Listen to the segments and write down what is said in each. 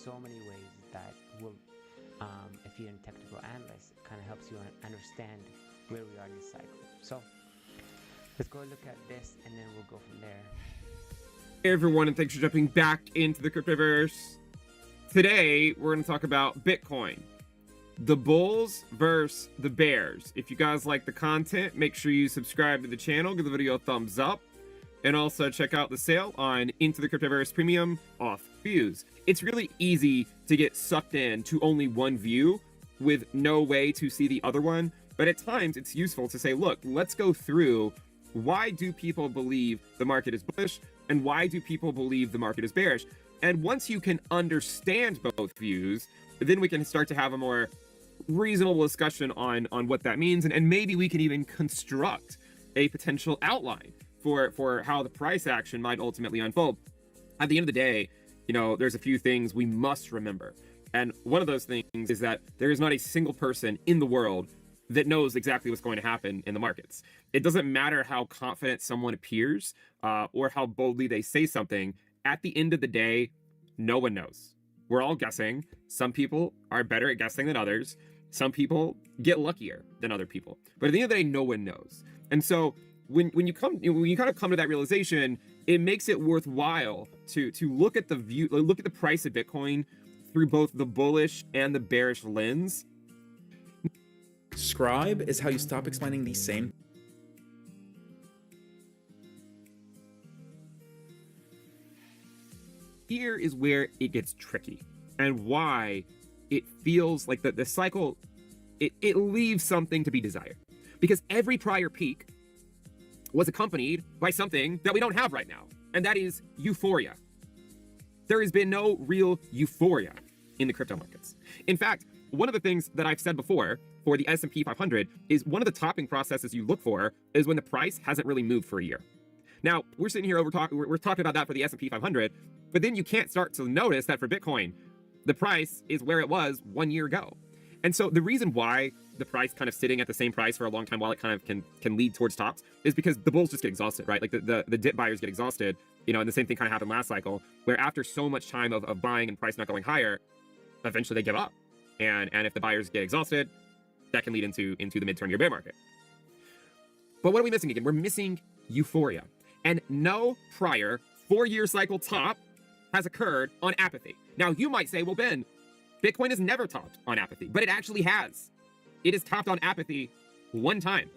so many ways that will, if you're a technical analyst, it kind of helps you understand where we are in the cycle. So let's go look at this and then we'll go from there. Hey everyone, and thanks for jumping back into the cryptoverse. Today we're going to talk about Bitcoin, the bulls versus the bears. If you guys like the content, make sure you subscribe to the channel, give the video a thumbs up, and also check out the sale on Into the Cryptoverse Premium off views. It's really easy to get sucked in to only one view with no way to see the other one, but at times it's useful to say, look, let's go through why do people believe the market is bullish and why do people believe the market is bearish. And once you can understand both views, then we can start to have a more reasonable discussion on what that means, and maybe we can even construct a potential outline for how the price action might ultimately unfold. At the end of the day, you know, there's a few things we must remember. And one of those things is that there is not a single person in the world that knows exactly what's going to happen in the markets. It doesn't matter how confident someone appears or how boldly they say something. At the end of the day, no one knows. We're all guessing. Some people are better at guessing than others. Some people get luckier than other people. But at the end of the day, no one knows. And so when you kind of come to that realization, it makes it worthwhile to look at the price of Bitcoin through both the bullish and the bearish lens. Subscribe is how you stop explaining the same. Here is where it gets tricky and why it feels like the cycle, it leaves something to be desired. Because every prior peak was accompanied by something that we don't have right now, and that is euphoria. There has been no real euphoria in the crypto markets. In fact, one of the things that I've said before for the S&P 500 is one of the topping processes you look for is when the price hasn't really moved for a year. Now, we're sitting here we're talking about that for the S&P 500, but then you can't start to notice that for Bitcoin, the price is where it was 1 year ago. And so the reason why the price kind of sitting at the same price for a long time while it kind of can lead towards tops is because the bulls just get exhausted, right? Like the dip buyers get exhausted, you know, and the same thing kind of happened last cycle, where after so much time of buying and price not going higher, eventually they give up. And if the buyers get exhausted, that can lead into the mid-turn year bear market. But what are we missing again? We're missing euphoria. And no prior 4-year cycle top has occurred on apathy. Now, you might say, well, Ben, Bitcoin has never topped on apathy, but it actually has. It has topped on apathy one time.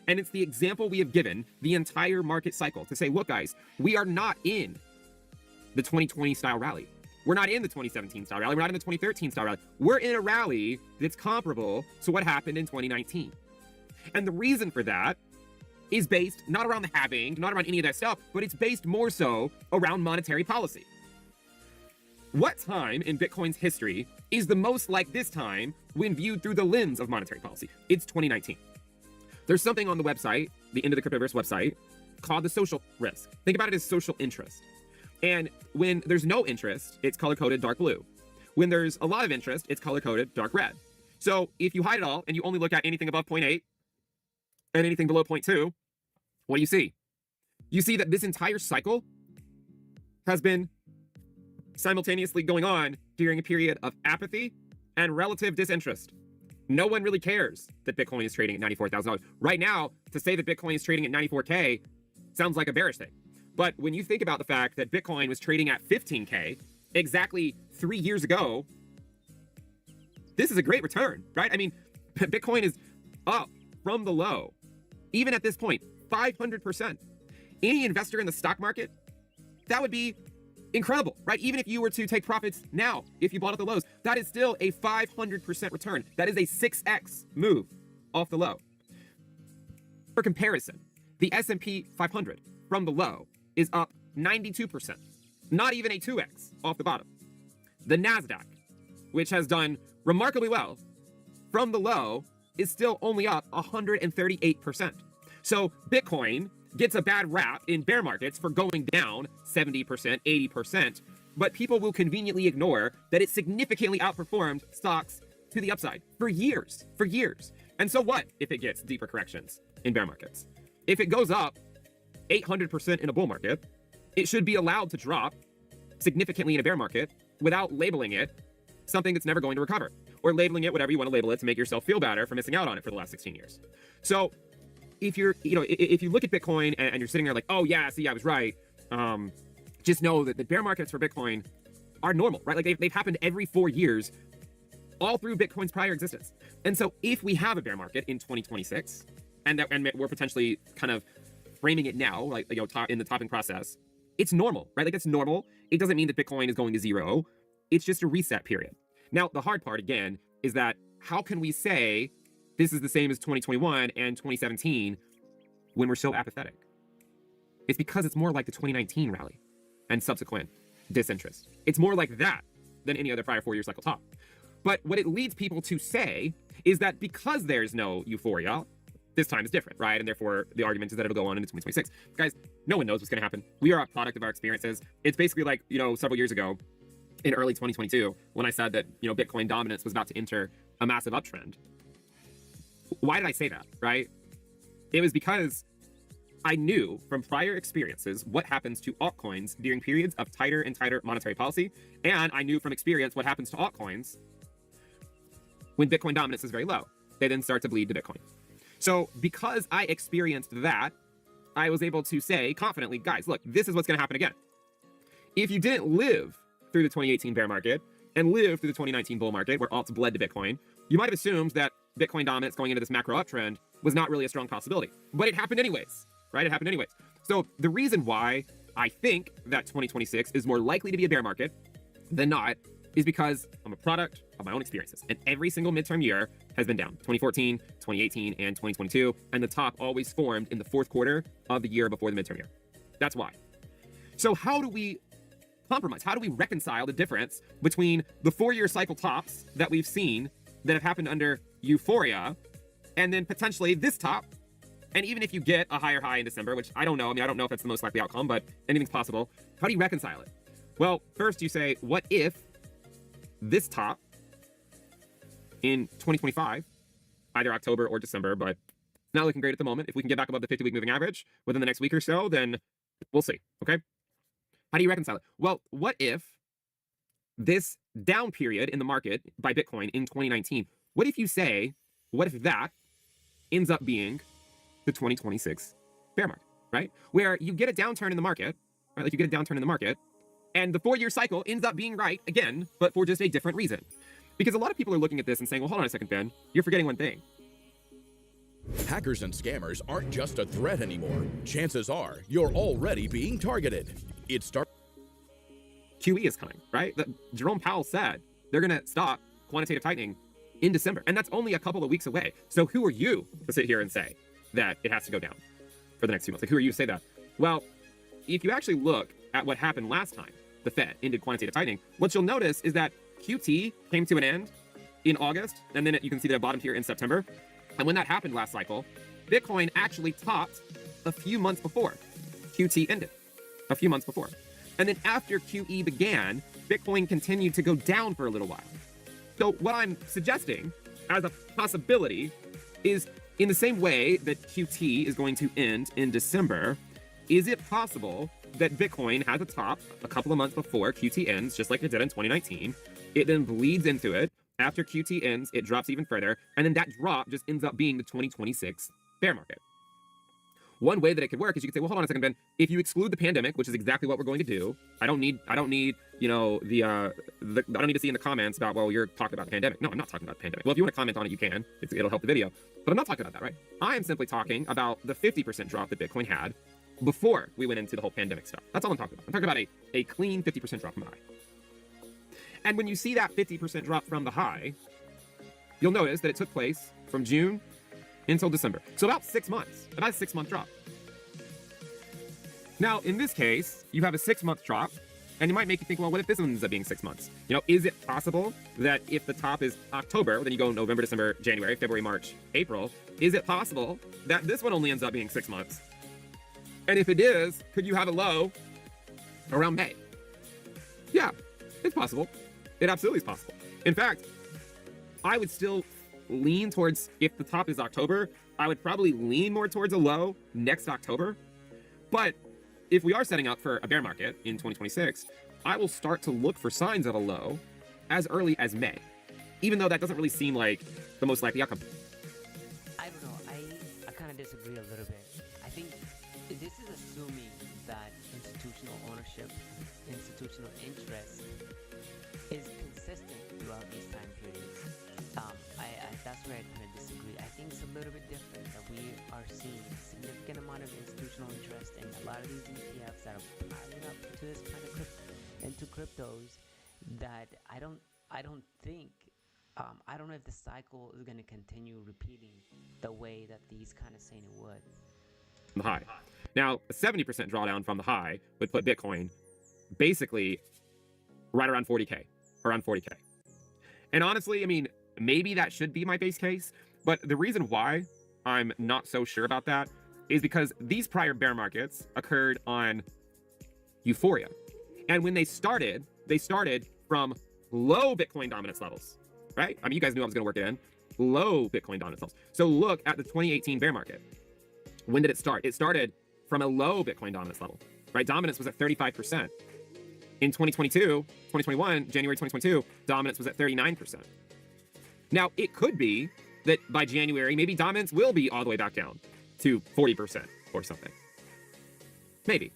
And it's the example we have given the entire market cycle to say, look, guys, we are not in the 2020 style rally. We're not in the 2017 style rally. We're not in the 2013 style rally. We're in a rally that's comparable to what happened in 2019. And the reason for that is based not around the halving, not around any of that stuff, but it's based more so around monetary policy. What time in Bitcoin's history is the most like this time when viewed through the lens of monetary policy? It's 2019. There's something on the website, the Into the Cryptoverse website, called the social risk. Think about it as social interest. And when there's no interest, it's color-coded dark blue. When there's a lot of interest, it's color-coded dark red. So if you hide it all and you only look at anything above 0.8 and anything below 0.2, what do you see? You see that this entire cycle has been simultaneously going on during a period of apathy and relative disinterest. No one really cares that Bitcoin is trading at $94,000. Right now, to say that Bitcoin is trading at 94K sounds like a bearish thing. But when you think about the fact that Bitcoin was trading at 15K exactly 3 years ago, this is a great return, right? I mean, Bitcoin is up from the low. Even at this point, 500%. Any investor in the stock market, that would be incredible, right? Even if you were to take profits now, if you bought at the lows, that is still a 500% return. That is a 6x move off the low. For comparison, the S&P 500 from the low is up 92%, not even a 2x off the bottom. The NASDAQ, which has done remarkably well from the low, is still only up 138%. So Bitcoin gets a bad rap in bear markets for going down 70%, 80%, but people will conveniently ignore that it significantly outperformed stocks to the upside for years. And so what if it gets deeper corrections in bear markets? If it goes up 800% in a bull market, it should be allowed to drop significantly in a bear market without labeling it something that's never going to recover, or labeling it whatever you want to label it to make yourself feel better for missing out on it for the last 16 years. So if you're, if you look at Bitcoin and you're sitting there like, oh yeah, see, I was right. Just know that the bear markets for Bitcoin are normal, right? Like they've happened every 4 years, all through Bitcoin's prior existence. And so if we have a bear market in 2026, and we're potentially kind of framing it now, like, in the topping process, it's normal, right? Like it's normal. It doesn't mean that Bitcoin is going to zero. It's just a reset period. Now, the hard part, again, is that how can we say this is the same as 2021 and 2017 when we're so apathetic? It's because it's more like the 2019 rally and subsequent disinterest. It's more like that than any other prior 4-year cycle top. But what it leads people to say is that because there's no euphoria, this time is different, right? And therefore, the argument is that it'll go on into 2026. Guys, no one knows what's going to happen. We are a product of our experiences. It's basically like, several years ago, in early 2022, when I said that, Bitcoin dominance was about to enter a massive uptrend. Why did I say that, right? It was because I knew from prior experiences what happens to altcoins during periods of tighter and tighter monetary policy. And I knew from experience what happens to altcoins when Bitcoin dominance is very low. They then start to bleed to Bitcoin. So because I experienced that, I was able to say confidently, guys, look, this is what's going to happen again. If you didn't live through the 2018 bear market and live through the 2019 bull market where alts bled to Bitcoin, you might have assumed that Bitcoin dominance going into this macro uptrend was not really a strong possibility. But it happened anyways, right? It happened anyways. So the reason why I think that 2026 is more likely to be a bear market than not is because I'm a product of my own experiences. And every single midterm year has been down. 2014, 2018, and 2022. And the top always formed in the fourth quarter of the year before the midterm year. That's why. So how do we compromise? How do we reconcile the difference between the 4-year cycle tops that we've seen that have happened under euphoria and then potentially this top? And even if you get a higher high in December, which I don't know. I mean, I don't know if that's the most likely outcome, but anything's possible. How do you reconcile it? Well, first you say, what if this top in 2025, either October or December, but not looking great at the moment. If we can get back above the 50-week moving average within the next week or so, then we'll see, okay? How do you reconcile it? Well, what if this down period in the market by Bitcoin in 2019, what if that ends up being the 2026 bear market, right? Where you get a downturn in the market, right? Like you get a downturn in the market, and the 4-year cycle ends up being right again, but for just a different reason. Because a lot of people are looking at this and saying, well, hold on a second, Ben, you're forgetting one thing. Hackers and scammers aren't just a threat anymore. Chances are you're already being targeted. QE is coming, right? Jerome Powell said they're going to stop quantitative tightening in December, and that's only a couple of weeks away. So who are you to sit here and say that it has to go down for the next few months? Like, who are you to say that? Well, if you actually look at what happened last time the Fed ended quantitative tightening, what you'll notice is that QT came to an end in August, and then you can see that it bottomed here in September. And when that happened last cycle, Bitcoin actually topped a few months before QT ended, a few months before. And then after QE began, Bitcoin continued to go down for a little while. So what I'm suggesting as a possibility is, in the same way that QT is going to end in December, is it possible that Bitcoin has a top a couple of months before QT ends, just like it did in 2019? It then bleeds into it. After QT ends, it drops even further. And then that drop just ends up being the 2026 bear market. One way that it could work is you could say, well, hold on a second, Ben. If you exclude the pandemic, which is exactly what we're going to do, I don't need, I don't need to see in the comments about, well, you're talking about the pandemic. No, I'm not talking about the pandemic. Well, if you want to comment on it, you can. It'll help the video. But I'm not talking about that, right? I am simply talking about the 50% drop that Bitcoin had before we went into the whole pandemic stuff. That's all I'm talking about. I'm talking about a clean 50% drop from the high. And when you see that 50% drop from the high, you'll notice that it took place from June until December. So about 6 months, about a 6-month drop. Now, in this case, you have a 6-month drop, and it might make you think, well, what if this one ends up being 6 months? You know, is it possible that if the top is October, then you go November, December, January, February, March, April, is it possible that this one only ends up being 6 months? And if it is, could you have a low around May? Yeah, it's possible. It absolutely is possible. In fact, I would still lean towards, if the top is October, I would probably lean more towards a low next October. But if we are setting up for a bear market in 2026, I will start to look for signs of a low as early as May, even though that doesn't really seem like the most likely outcome. I don't know. I kind of disagree a little bit. I think this is assuming that institutional ownership, institutional interest is consistent throughout these time periods. That's where I kind of disagree. I think it's a little bit different that we are seeing a significant amount of institutional interest in a lot of these ETFs that are piling up to this kind of into cryptos. That I don't think. I don't know if the cycle is going to continue repeating the way that these kind of saying it would. The high. Now, a 70% drawdown from the high would put Bitcoin basically right around 40K, around 40K. And honestly, I mean, maybe that should be my base case, but the reason why I'm not so sure about that is because these prior bear markets occurred on euphoria. And when they started from low Bitcoin dominance levels, right? I mean, you guys knew I was going to work it in. Low Bitcoin dominance levels. So look at the 2018 bear market. When did it start? It started from a low Bitcoin dominance level, right? Dominance was at 35%. In 2021, January 2022, dominance was at 39%. Now, it could be that by January, maybe dominance will be all the way back down to 40% or something. Maybe.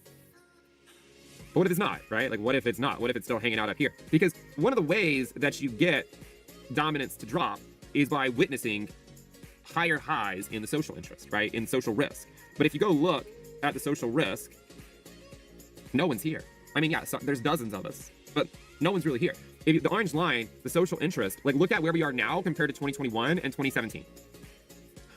But what if it's not, right? Like, what if it's not? What if it's still hanging out up here? Because one of the ways that you get dominance to drop is by witnessing higher highs in the social interest, right? In social risk. But if you go look at the social risk, no one's here. I mean, yeah, so there's dozens of us, but no one's really here. If the orange line, the social interest, like look at where we are now compared to 2021 and 2017.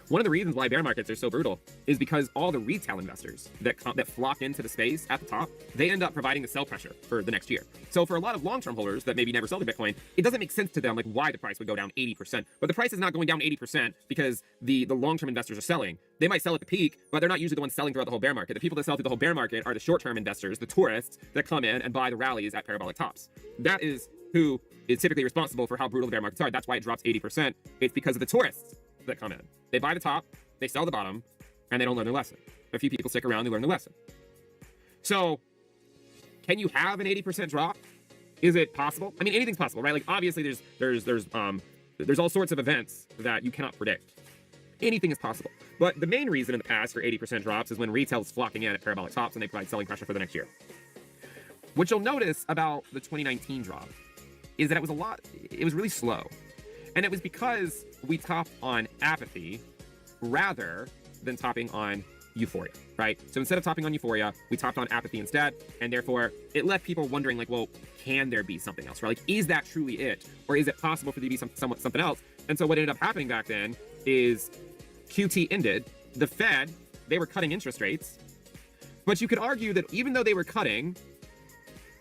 One of the reasons why bear markets are so brutal is because all the retail investors that flock into the space at the top, they end up providing the sell pressure for the next year. So for a lot of long-term holders that maybe never sell the Bitcoin, it doesn't make sense to them like why the price would go down 80%. But the price is not going down 80% because the long-term investors are selling. They might sell at the peak, but they're not usually the ones selling throughout the whole bear market. The people that sell through the whole bear market are the short-term investors, the tourists that come in and buy the rallies at parabolic tops. That is who is typically responsible for how brutal the bear markets are. That's why it drops 80%. It's because of the tourists that come in. They buy the top, they sell the bottom, and they don't learn their lesson. A few people stick around, they learn their lesson. So, can you have an 80% drop? Is it possible? I mean, anything's possible, right? Like obviously there's all sorts of events that you cannot predict. Anything is possible. But the main reason in the past for 80% drops is when retail is flocking in at parabolic tops and they provide selling pressure for the next year. What you'll notice about the 2019 drop is that it was really slow. And it was because we topped on apathy rather than topping on euphoria, right? So instead of topping on euphoria, we topped on apathy instead. And therefore, it left people wondering like, well, can there be something else, right? Like, is that truly it? Or is it possible for there to be something else? And so what ended up happening back then is QT ended. The Fed, they were cutting interest rates. But you could argue that even though they were cutting,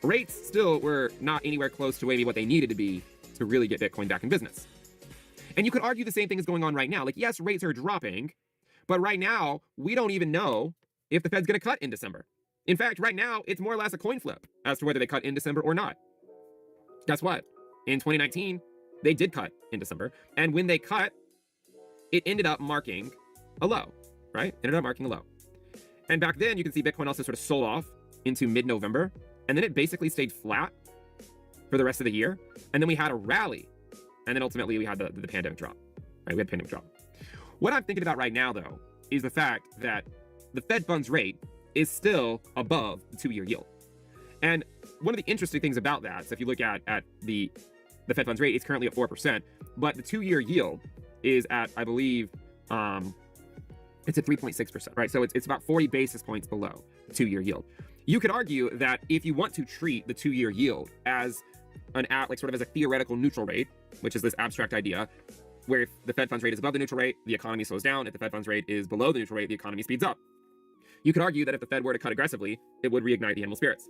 rates still were not anywhere close to maybe what they needed to be to really get Bitcoin back in business. And you could argue the same thing is going on right now. Like, yes, rates are dropping, but right now, we don't even know if the Fed's going to cut in December. In fact, right now, it's more or less a coin flip as to whether they cut in December or not. Guess what? In 2019, they did cut in December. And when they cut, it ended up marking a low, right? Ended up marking a low. And back then, you can see Bitcoin also sort of sold off into mid-November. And then it basically stayed flat for the rest of the year. And then we had a rally. And then ultimately we had the pandemic drop, right? We had pandemic drop. What I'm thinking about right now, though, is the fact that the Fed funds rate is still above the 2-year yield. And one of the interesting things about that, so if you look at the Fed funds rate, it's currently at 4%, but the 2-year yield is at, I believe, it's at 3.6%, right? So it's about 40 basis points below the 2-year yield. You could argue that if you want to treat the 2-year yield as like sort of as a theoretical neutral rate, which is this abstract idea, where if the Fed funds rate is above the neutral rate, the economy slows down. If the Fed funds rate is below the neutral rate, the economy speeds up. You could argue that if the Fed were to cut aggressively, it would reignite the animal spirits.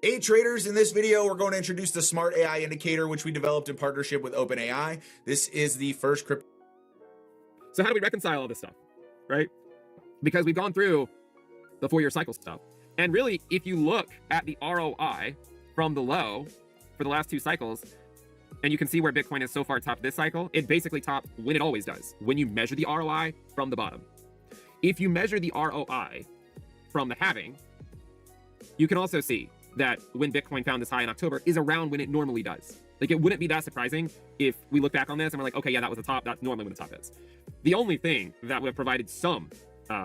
Hey traders, in this video, we're going to introduce the Smart AI Indicator, which we developed in partnership with OpenAI. This is the first crypto. So how do we reconcile all this stuff, right? Because we've gone through the 4-year cycle stuff. And really, if you look at the ROI from the low for the last 2 cycles, and you can see where Bitcoin is so far topped this cycle, it basically topped when it always does, when you measure the ROI from the bottom. If you measure the ROI from the halving, you can also see that when Bitcoin found this high in October is around when it normally does. Like, it wouldn't be that surprising if we look back on this and we're like, okay, yeah, that was the top. That's normally when the top is. The only thing that would have provided some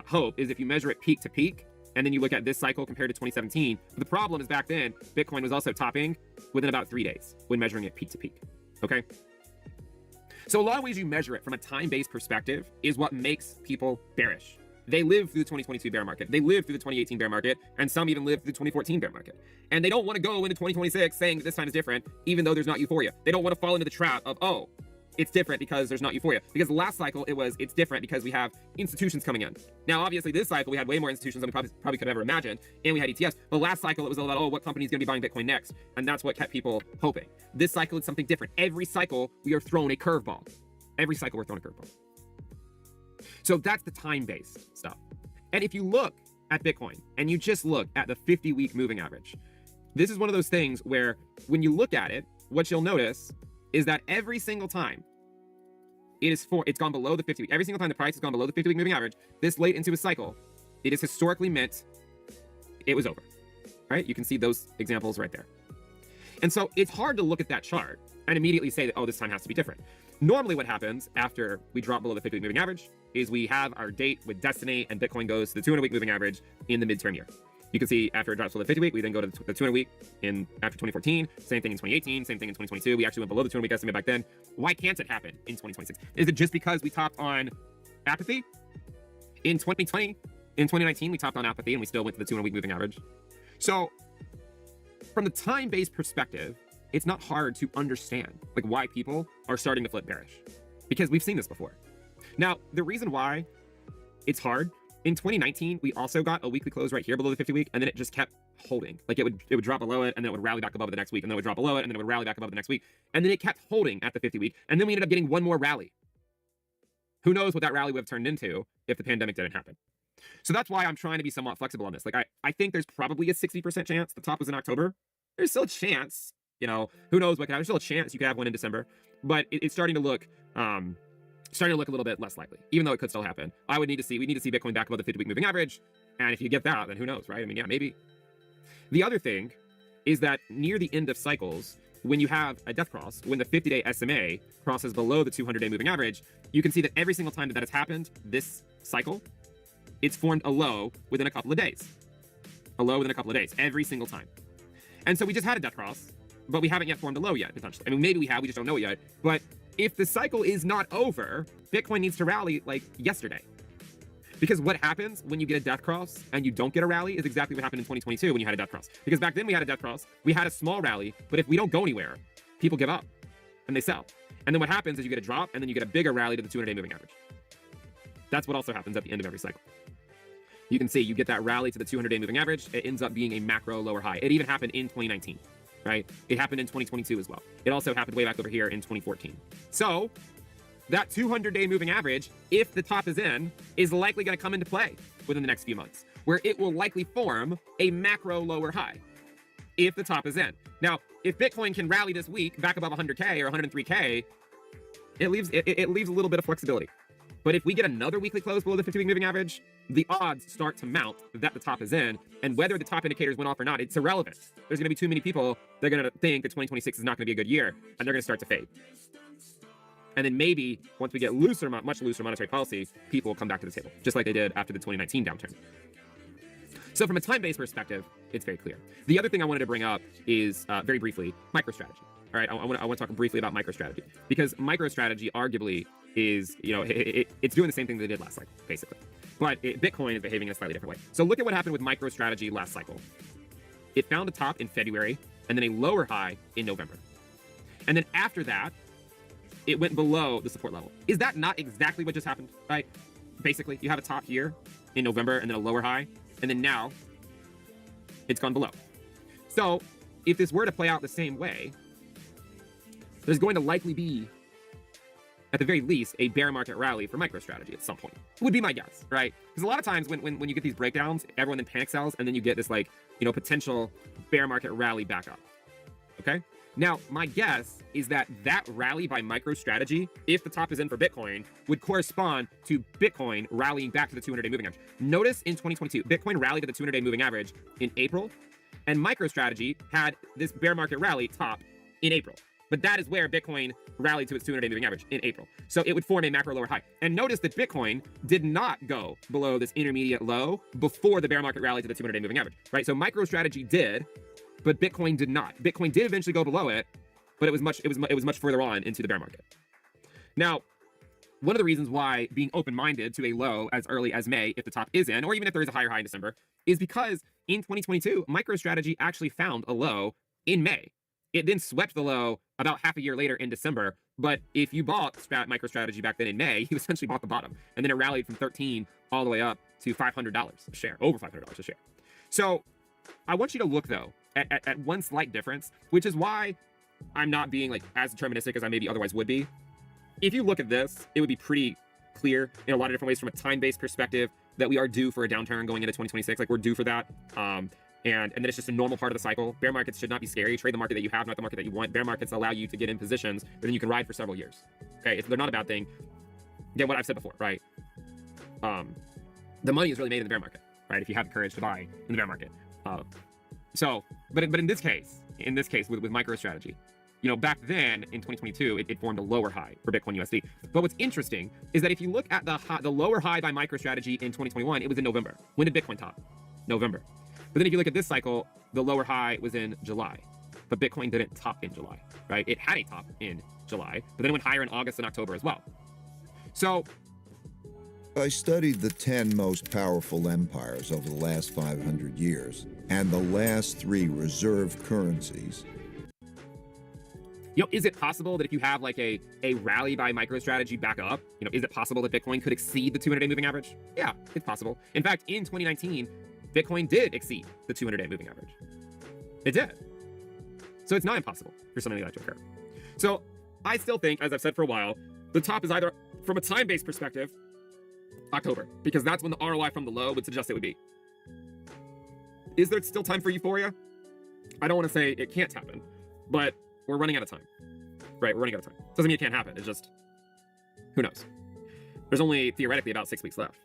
hope is if you measure it peak to peak, and then you look at this cycle compared to 2017. But the problem is back then, Bitcoin was also topping within about 3 days when measuring it peak to peak, okay? So a lot of ways you measure it from a time-based perspective is what makes people bearish. They lived through the 2022 bear market. They lived through the 2018 bear market, and some even lived through the 2014 bear market. And they don't want to go into 2026 saying that this time is different, even though there's not euphoria. They don't want to fall into the trap of, oh, it's different because there's not euphoria. Because the last cycle, it's different because we have institutions coming in. Now, obviously, this cycle, we had way more institutions than we probably could have ever imagined, and we had ETFs. But last cycle, it was all about, oh, what company is going to be buying Bitcoin next? And that's what kept people hoping. This cycle is something different. Every cycle, we are thrown a curveball. Every cycle, we're thrown a curveball. So that's the time-based stuff. And if you look at Bitcoin and you just look at the 50-week moving average, this is one of those things where when you look at it, what you'll notice is that every single time it's gone below the 50-week, every single time the price has gone below the 50-week moving average, this late into a cycle, it is historically meant it was over, right? You can see those examples right there. And so it's hard to look at that chart and immediately say that, oh, this time has to be different. Normally what happens after we drop below the 50-week moving average is we have our date with Destiny and Bitcoin goes to the 200-week moving average in the midterm year. You can see after it drops below the 50-week, we then go to the 200-week after 2014, same thing in 2018, same thing in 2022. We actually went below the 200-week estimate back then. Why can't it happen in 2026? Is it just because we topped on apathy? In 2019, we topped on apathy and we still went to the 200-week moving average. So from the time-based perspective, it's not hard to understand like why people are starting to flip bearish, because we've seen this before. Now, the reason why it's hard, in 2019, we also got a weekly close right here below the 50-week, and then it just kept holding. Like it would drop below it, and then it would rally back above it the next week, and then it would drop below it, and then it would rally back above the next week, and then it kept holding at the 50-week, and then we ended up getting one more rally. Who knows what that rally would have turned into if the pandemic didn't happen? So that's why I'm trying to be somewhat flexible on this. Like I think there's probably a 60% chance the top was in October. There's still a chance, you know, who knows what could happen. There's still a chance you could have one in December, but it's starting to look a little bit less likely, even though it could still happen. We need to see Bitcoin back above the 50-week moving average. And if you get that, then who knows, right? I mean, yeah, maybe. The other thing is that near the end of cycles, when you have a death cross, when the 50-day SMA crosses below the 200-day moving average, you can see that every single time that has happened this cycle, it's formed a low within a couple of days. A low within a couple of days, every single time. And so we just had a death cross, but we haven't yet formed a low yet, potentially. I mean, maybe we have, we just don't know it yet. But if the cycle is not over, Bitcoin needs to rally like yesterday. Because what happens when you get a death cross and you don't get a rally is exactly what happened in 2022 when you had a death cross. Because back then we had a death cross, we had a small rally, but if we don't go anywhere, people give up and they sell. And then what happens is you get a drop and then you get a bigger rally to the 200-day moving average. That's what also happens at the end of every cycle. You can see you get that rally to the 200-day moving average. It ends up being a macro lower high. It even happened in 2019, right? It happened in 2022 as well. It also happened way back over here in 2014. So that 200-day moving average, if the top is in, is likely going to come into play within the next few months, where it will likely form a macro lower high if the top is in. Now, if Bitcoin can rally this week back above 100K or 103K, it leaves a little bit of flexibility. But if we get another weekly close below the 50-week moving average, the odds start to mount that the top is in, and whether the top indicators went off or not, it's irrelevant. There's going to be too many people that are going to think that 2026 is not going to be a good year, and they're going to start to fade. And then maybe once we get much looser monetary policy, people will come back to the table, just like they did after the 2019 downturn. So from a time-based perspective, it's very clear. The other thing I wanted to bring up is, very briefly, MicroStrategy. All right, I want to talk briefly about MicroStrategy, because MicroStrategy arguably is, you know, it's doing the same thing they did last cycle, basically. But Bitcoin is behaving in a slightly different way. So look at what happened with MicroStrategy last cycle. It found a top in February, and then a lower high in November. And then after that, it went below the support level. Is that not exactly what just happened, right? Basically, you have a top here in November, and then a lower high, and then now it's gone below. So if this were to play out the same way, there's going to likely be, at the very least, a bear market rally for MicroStrategy at some point. Would be my guess, right? Because a lot of times when you get these breakdowns, everyone then panic sells, and then you get this, like, you know, potential bear market rally back up. Okay? Now, my guess is that rally by MicroStrategy, if the top is in for Bitcoin, would correspond to Bitcoin rallying back to the 200-day moving average. Notice in 2022, Bitcoin rallied to the 200-day moving average in April, And MicroStrategy had this bear market rally top in April. But that is where Bitcoin rallied to its 200-day moving average in April. So it would form a macro lower high. And notice that Bitcoin did not go below this intermediate low before the bear market rally to the 200-day moving average, right? So MicroStrategy did, but Bitcoin did not. Bitcoin did eventually go below it, but it was much further on into the bear market. Now, one of the reasons why being open-minded to a low as early as May, if the top is in, or even if there is a higher high in December, is because in 2022, MicroStrategy actually found a low in May. It then swept the low about half a year later in December. But if you bought MicroStrategy back then in May, you essentially bought the bottom. And then it rallied from 13 all the way up to $500 a share, over $500 a share. So I want you to look, though, at one slight difference, which is why I'm not being like as deterministic as I maybe otherwise would be. If you look at this, it would be pretty clear in a lot of different ways from a time-based perspective that we are due for a downturn going into 2026. Like, we're due for that. And then it's just a normal part of the cycle. Bear markets should not be scary. Trade the market that you have, not the market that you want. Bear markets allow you to get in positions that then you can ride for several years. Okay, they're not a bad thing. Again, what I've said before, right? The money is really made in the bear market, right? If you have the courage to buy in the bear market. But in this case with MicroStrategy, you know, back then in 2022, it formed a lower high for Bitcoin USD. But what's interesting is that if you look at the lower high by MicroStrategy in 2021, it was in November. When did Bitcoin top? November. But then if you look at this cycle, the lower high was in July. But Bitcoin didn't top in July, right? It had a top in July, but then it went higher in August and October as well. So I studied the 10 most powerful empires over the last 500 years and the last 3 reserve currencies. You know, is it possible that if you have like a rally by MicroStrategy back up, you know, is it possible that Bitcoin could exceed the 200-day moving average? Yeah, it's possible. In fact, in 2019, Bitcoin did exceed the 200-day moving average. It did. So it's not impossible for something like that to occur. So I still think, as I've said for a while, the top is either, from a time-based perspective, October, because that's when the ROI from the low would suggest it would be. Is there still time for euphoria? I don't want to say it can't happen, but we're running out of time. Right, we're running out of time. Doesn't mean it can't happen. It's just, who knows? There's only theoretically about 6 weeks left.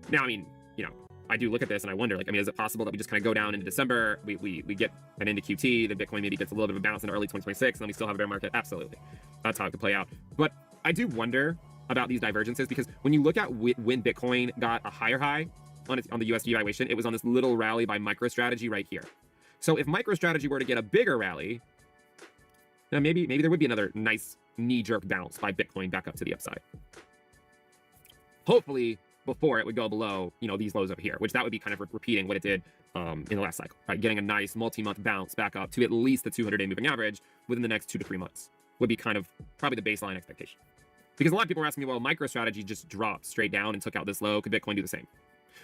Now, I mean, you know, I do look at this and I wonder, like, I mean, is it possible that we just kind of go down into December, we get an into QT, then Bitcoin maybe gets a little bit of a bounce in early 2026, and then we still have a bear market? Absolutely. That's how it could play out. But I do wonder about these divergences, because when you look at when Bitcoin got a higher high on the USD valuation, it was on this little rally by MicroStrategy right here. So if MicroStrategy were to get a bigger rally, then maybe there would be another nice knee-jerk bounce by Bitcoin back up to the upside. Hopefully, before it would go below, you know, these lows over here, which that would be kind of repeating what it did in the last cycle, right? Getting a nice multi-month bounce back up to at least the 200-day moving average within the next 2 to 3 months would be kind of probably the baseline expectation. Because a lot of people are asking me, well, MicroStrategy just dropped straight down and took out this low. Could Bitcoin do the same?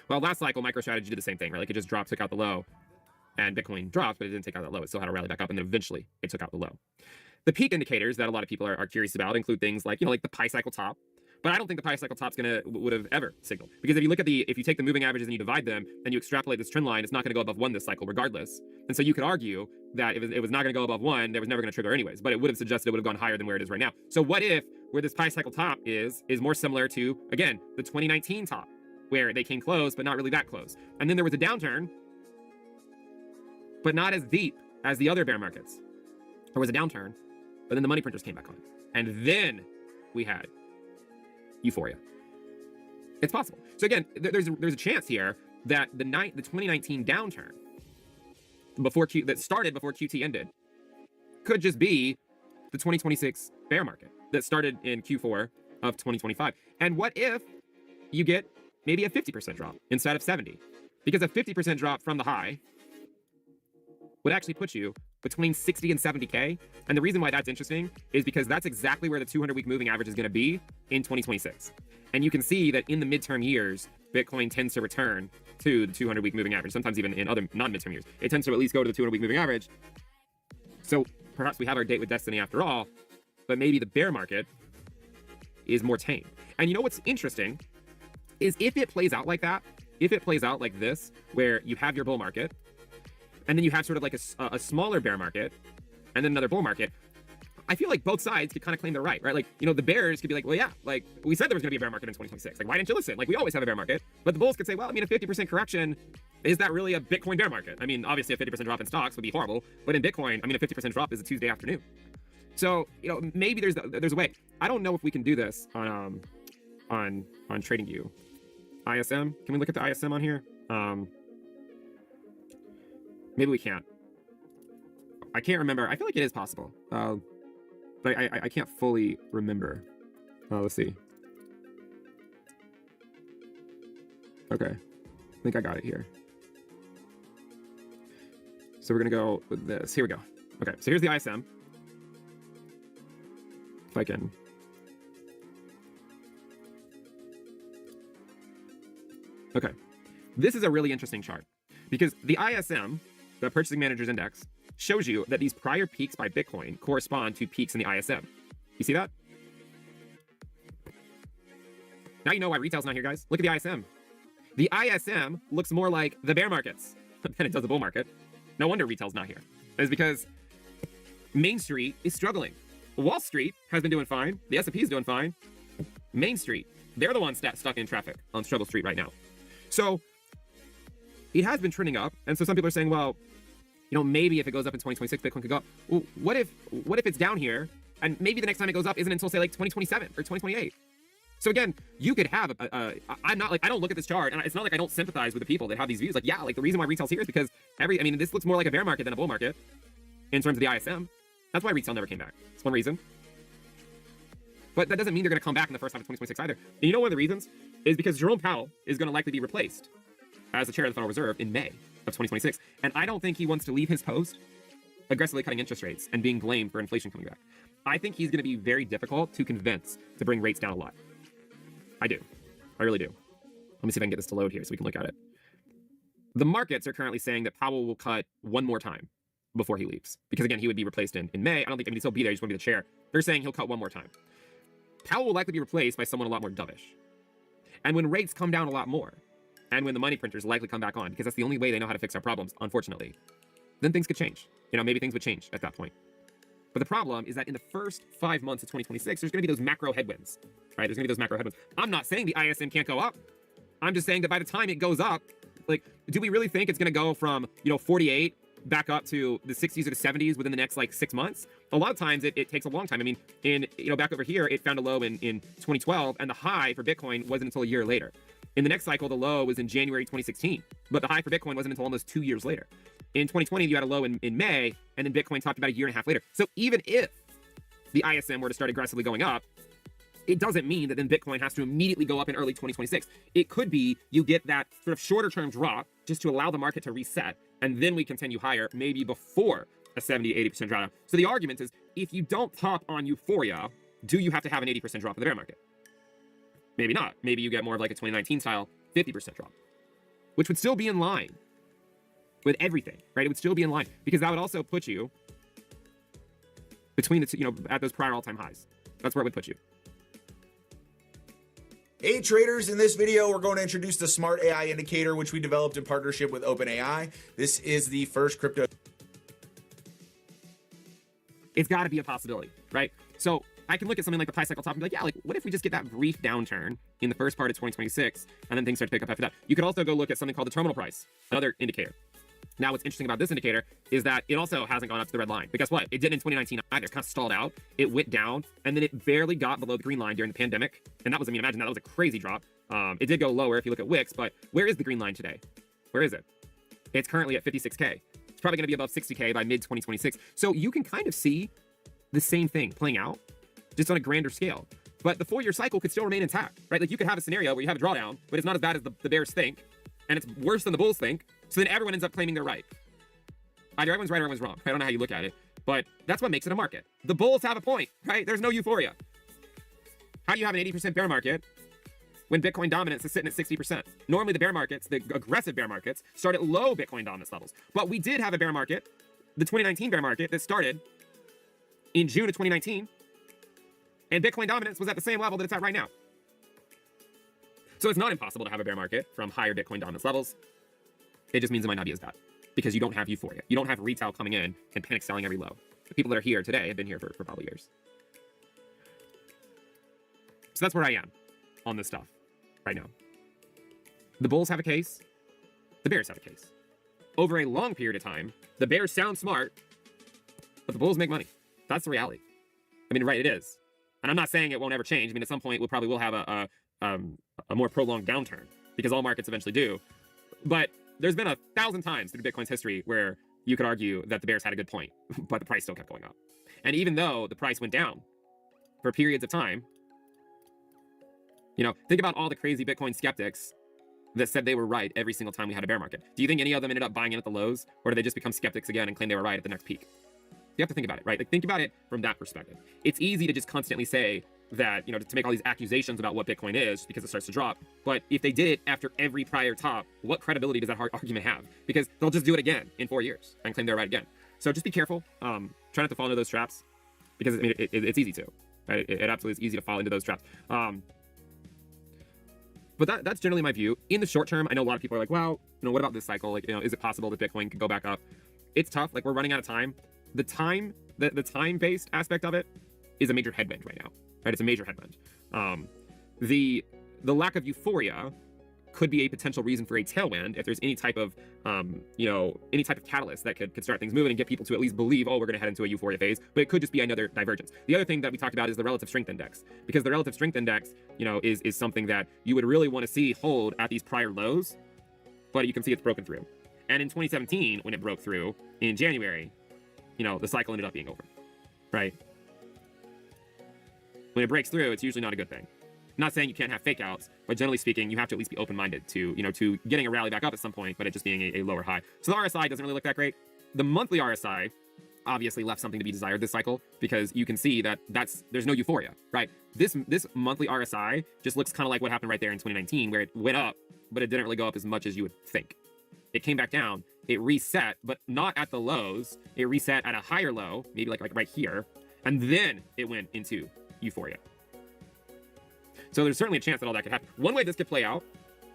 Well, last cycle, MicroStrategy did the same thing, right? Like, it just dropped, took out the low, and Bitcoin dropped, but it didn't take out that low. It still had a rally back up, and then eventually it took out the low. The peak indicators that a lot of people are curious about include things like, you know, like the pi cycle top. But I don't think the pi cycle top's would have ever signaled, because if you look at if you take the moving averages and you divide them and you extrapolate this trend line, it's not going to go above 1 this cycle regardless. And so you could argue that if it was not going to go above 1, there was never going to trigger anyways, but it would have suggested it would have gone higher than where it is right now. So what if where this pi cycle top is more similar to, again, the 2019 top, where they came close, but not really that close. And then there was a downturn, but not as deep as the other bear markets. There was a downturn, but then the money printers came back on. And then we had euphoria. It's possible. So again, there's a chance here that the 2019 downturn that started before QT ended could just be the 2026 bear market that started in Q4 of 2025. And what if you get maybe a 50% drop instead of 70? Because a 50% drop from the high would actually put you between 60 and 70K. And the reason why that's interesting is because that's exactly where the 200-week moving average is going to be in 2026. And you can see that in the midterm years, Bitcoin tends to return to the 200-week moving average, sometimes even in other non-midterm years. It tends to at least go to the 200-week moving average. So perhaps we have our date with destiny after all, but maybe the bear market is more tame. And you know what's interesting is if it plays out like that, if it plays out like this, where you have your bull market, and then you have sort of like a smaller bear market, and then another bull market, I feel like both sides could kind of claim they're right? Like, you know, the bears could be like, well, yeah, like, we said there was going to be a bear market in 2026. Like, why didn't you listen? Like, we always have a bear market. But the bulls could say, well, I mean, a 50% correction is that really a Bitcoin bear market? I mean, obviously a 50% drop in stocks would be horrible, but in Bitcoin, I mean, a 50% drop is a Tuesday afternoon. So, you know, maybe there's a way. I don't know if we can do this on TradingView. ISM, can we look at the ISM on here? Maybe we can't. I can't remember. I feel like it is possible, but I can't fully remember. Let's see. Okay, I think I got it here. So we're gonna go with this. Here we go. Okay, so here's the ISM. If I can. Okay, this is a really interesting chart because the ISM, the Purchasing Managers Index, shows you that these prior peaks by Bitcoin correspond to peaks in the ISM. You see that? Now you know why retail's not here, guys. Look at the ISM. The ISM looks more like the bear markets than it does the bull market. No wonder retail's not here. It's because Main Street is struggling. Wall Street has been doing fine. The S&P is doing fine. Main Street, they're the ones stuck in traffic on Struggle Street right now. So it has been trending up. And so some people are saying, well, you know, maybe if it goes up in 2026, Bitcoin could go up. Well, what if it's down here and maybe the next time it goes up isn't until say like 2027 or 2028? So again, you could have I'm not like, I don't look at this chart and it's not like I don't sympathize with the people that have these views. Like, yeah, like the reason why retail's here is because I mean, this looks more like a bear market than a bull market in terms of the ISM. That's why retail never came back. It's one reason. But that doesn't mean they're going to come back in the first half of 2026 either. And you know one of the reasons is because Jerome Powell is going to likely be replaced as the chair of the Federal Reserve in May of 2026. And I don't think he wants to leave his post aggressively cutting interest rates and being blamed for inflation coming back. I think he's going to be very difficult to convince to bring rates down a lot. I do. I really do. Let me see if I can get this to load here so we can look at it. The markets are currently saying that Powell will cut one more time before he leaves. Because again, he would be replaced in May. I don't think, I mean, he'll still be there. He just won't be the chair. They're saying he'll cut one more time. Powell will likely be replaced by someone a lot more dovish. And when rates come down a lot more, and when the money printers likely come back on, because that's the only way they know how to fix our problems, unfortunately, then things could change. You know, maybe things would change at that point. But the problem is that in the first 5 months of 2026, there's going to be those macro headwinds, right? There's going to be those macro headwinds. I'm not saying the ISM can't go up. I'm just saying that by the time it goes up, like, do we really think it's going to go from, you know, 48 back up to the 60s or the 70s within the next, like, 6 months? A lot of times it takes a long time. I mean, back over here, it found a low in 2012, and the high for Bitcoin wasn't until a year later. In the next cycle, the low was in January 2016, but the high for Bitcoin wasn't until almost 2 years later. In 2020, you had a low in May, and then Bitcoin topped about a year and a half later. So even if the ISM were to start aggressively going up, it doesn't mean that then Bitcoin has to immediately go up in early 2026. It could be you get that sort of shorter term drop just to allow the market to reset, and then we continue higher, maybe before a 70 to 80% drawdown. So the argument is, if you don't top on euphoria, do you have to have an 80% drop in the bear market? Maybe not. Maybe you get more of like a 2019 style 50% drop, which would still be in line with everything, right? It would still be in line because that would also put you between the two, you know, at those prior all-time highs. That's where it would put you. Hey traders, in this video, we're going to introduce the Smart AI Indicator, which we developed in partnership with OpenAI. This is the first crypto. It's got to be a possibility, right? So I can look at something like the Pi cycle top and be like, yeah, like what if we just get that brief downturn in the first part of 2026 and then things start to pick up after that? You could also go look at something called the terminal price, another indicator. Now, what's interesting about this indicator is that it also hasn't gone up to the red line. But guess what? It didn't in 2019 either. It kind of stalled out. It went down, and then it barely got below the green line during the pandemic. And that was, I mean, imagine that was a crazy drop. It did go lower if you look at Wix, but where is the green line today? Where is it? It's currently at 56K. It's probably going to be above 60K by mid-2026. So you can kind of see the same thing playing out, just on a grander scale. But the 4-year cycle could still remain intact, right? Like you could have a scenario where you have a drawdown, but it's not as bad as the bears think, and it's worse than the bulls think. So then everyone ends up claiming they're right. Either everyone's right or everyone's wrong. I don't know how you look at it, but that's what makes it a market. The bulls have a point, right? There's no euphoria. How do you have an 80% bear market when Bitcoin dominance is sitting at 60%? Normally the bear markets, the aggressive bear markets, start at low Bitcoin dominance levels. But we did have a bear market, the 2019 bear market, that started in June of 2019, and Bitcoin dominance was at the same level that it's at right now. So it's not impossible to have a bear market from higher Bitcoin dominance levels. It just means it might not be as bad because you don't have euphoria. You don't have retail coming in and panic selling every low. The people that are here today have been here for probably years. So that's where I am on this stuff right now. The bulls have a case. the bears have a case. Over a long period of time, the bears sound smart, but the bulls make money. That's the reality. I mean, right, it is. And I'm not saying it won't ever change. I mean, at some point, we'll probably will have a more prolonged downturn, because all markets eventually do. But there's been 1,000 times through Bitcoin's history where you could argue that the bears had a good point, but the price still kept going up. And even though the price went down for periods of time, you know, think about all the crazy Bitcoin skeptics that said they were right every single time we had a bear market. Do you think any of them ended up buying in at the lows, or did they just become skeptics again and claim they were right at the next peak? You have to think about it, right? Like, think about it from that perspective. It's easy to just constantly say that, you know, to make all these accusations about what Bitcoin is because it starts to drop. But if they did it after every prior top, what credibility does that argument have? Because they'll just do it again in 4 years and claim they're right again. So just be careful. Try not to fall into those traps, because I mean, it's easy to, right? It absolutely is easy to fall into those traps. But that's generally my view. In the short term, I know a lot of people are like, well, you know, what about this cycle? Like, you know, is it possible that Bitcoin could go back up? It's tough. Like, we're running out of time. The time-based aspect of it is a major headwind right now, right? It's a major headwind. The lack of euphoria could be a potential reason for a tailwind if there's any type of, you know, any type of catalyst that could start things moving and get people to at least believe, oh, we're going to head into a euphoria phase. But it could just be another divergence. The other thing that we talked about is the relative strength index, because the relative strength index, you know, is something that you would really want to see hold at these prior lows, but you can see it's broken through. And in 2017, when it broke through in January, you know, the cycle ended up being over, right? When it breaks through, it's usually not a good thing. I'm not saying you can't have fake outs, but generally speaking, you have to at least be open-minded to, you know, to getting a rally back up at some point, but it just being a lower high. So the RSI doesn't really look that great. The monthly RSI obviously left something to be desired this cycle, because you can see that there's no euphoria, right? This monthly RSI just looks kind of like what happened right there in 2019, where it went up, but it didn't really go up as much as you would think. It came back down. It reset, but not at the lows. It reset at a higher low, maybe like right here, and then it went into euphoria. So there's certainly a chance that all that could happen. One way this could play out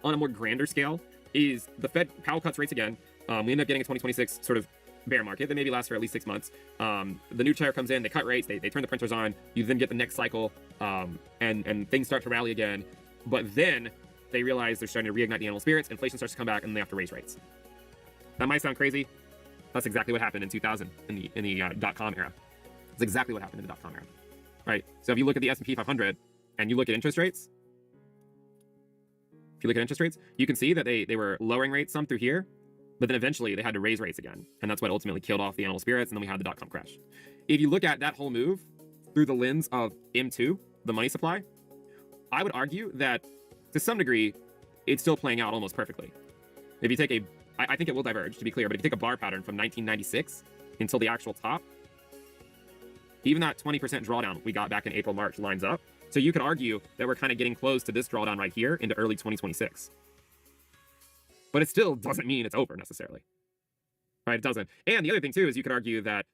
on a more grander scale is the Powell cuts rates again. We end up getting a 2026 sort of bear market that maybe lasts for at least 6 months. The new chair comes in, they cut rates, they turn the printers on. You then get the next cycle, and things start to rally again. But then they realize they're starting to reignite the animal spirits. Inflation starts to come back, and they have to raise rates. That might sound crazy. That's exactly what happened in 2000 in the dot-com era. That's exactly what happened in the dot-com era, right? So if you look at the S&P 500 and you look at interest rates, you can see that they were lowering rates some through here, but then eventually they had to raise rates again. And that's what ultimately killed off the animal spirits, and then we had the dot-com crash. If you look at that whole move through the lens of M2, the money supply, I would argue that to some degree, it's still playing out almost perfectly. If you take I think it will diverge, to be clear, but if you take a bar pattern from 1996 until the actual top, even that 20% drawdown we got back in April, March lines up. So you could argue that we're kind of getting close to this drawdown right here into early 2026. But it still doesn't mean it's over necessarily, right? It doesn't. And the other thing too is you could argue that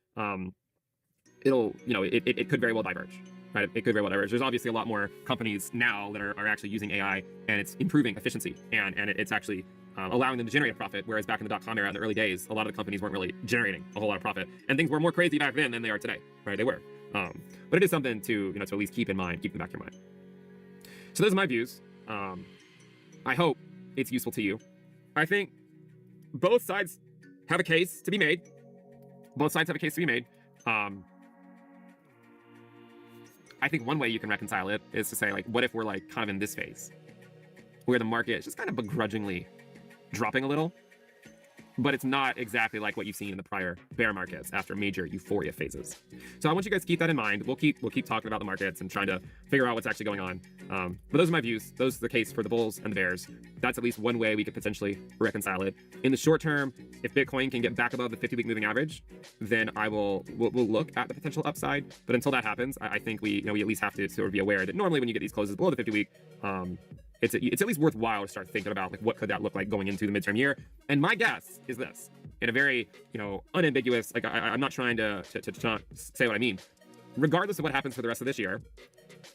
it could very well diverge, right? It could very well diverge. There's obviously a lot more companies now that are actually using AI, and it's improving efficiency, and it's actually allowing them to generate a profit, whereas back in the dot-com era in the early days, a lot of the companies weren't really generating a whole lot of profit, and things were more crazy back then than they are today, right? They were. But it is something to, to at least keep in mind, keep in the back of your mind. So those are my views. I hope it's useful to you. I think both sides have a case to be made. I think one way you can reconcile it is to say, like, what if we're like kind of in this phase where the market is just kind of begrudgingly dropping a little, but it's not exactly like what you've seen in the prior bear markets after major euphoria phases. So I want you guys to keep that in mind. We'll keep talking about the markets and trying to figure out what's actually going on. But those are my views. Those are the case for the bulls and the bears. That's at least one way we could potentially reconcile it. In the short term, if Bitcoin can get back above the 50-week moving average, then we'll look at the potential upside. But until that happens, I think we at least have to sort of be aware that normally when you get these closes below the 50-week, it's at least worthwhile to start thinking about, like, what could that look like going into the midterm year. And my guess is this, in a very unambiguous, like, I'm not trying to say what I mean. Regardless of what happens for the rest of this year,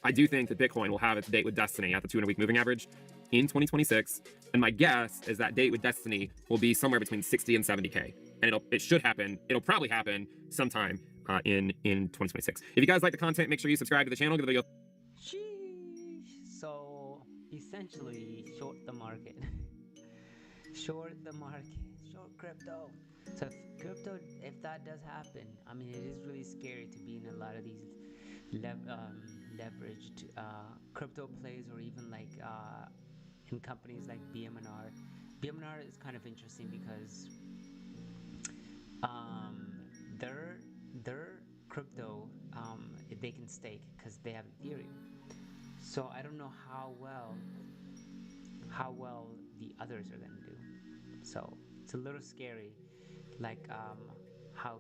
I do think that Bitcoin will have its date with destiny at the 200-week moving average in 2026. And my guess is that date with destiny will be somewhere between 60 and 70K. And it should happen. It'll probably happen sometime in 2026. If you guys like the content, make sure you subscribe to the channel. Give the video. Sheesh. So essentially short the market. short the market, short crypto. So if that does happen, I mean, it is really scary to be in a lot of these leveraged crypto plays, or even like in companies like BMNR. BMNR is kind of interesting because um, their their crypto they can stake because they have Ethereum. So I don't know how well the others are going to do. So it's a little scary, like how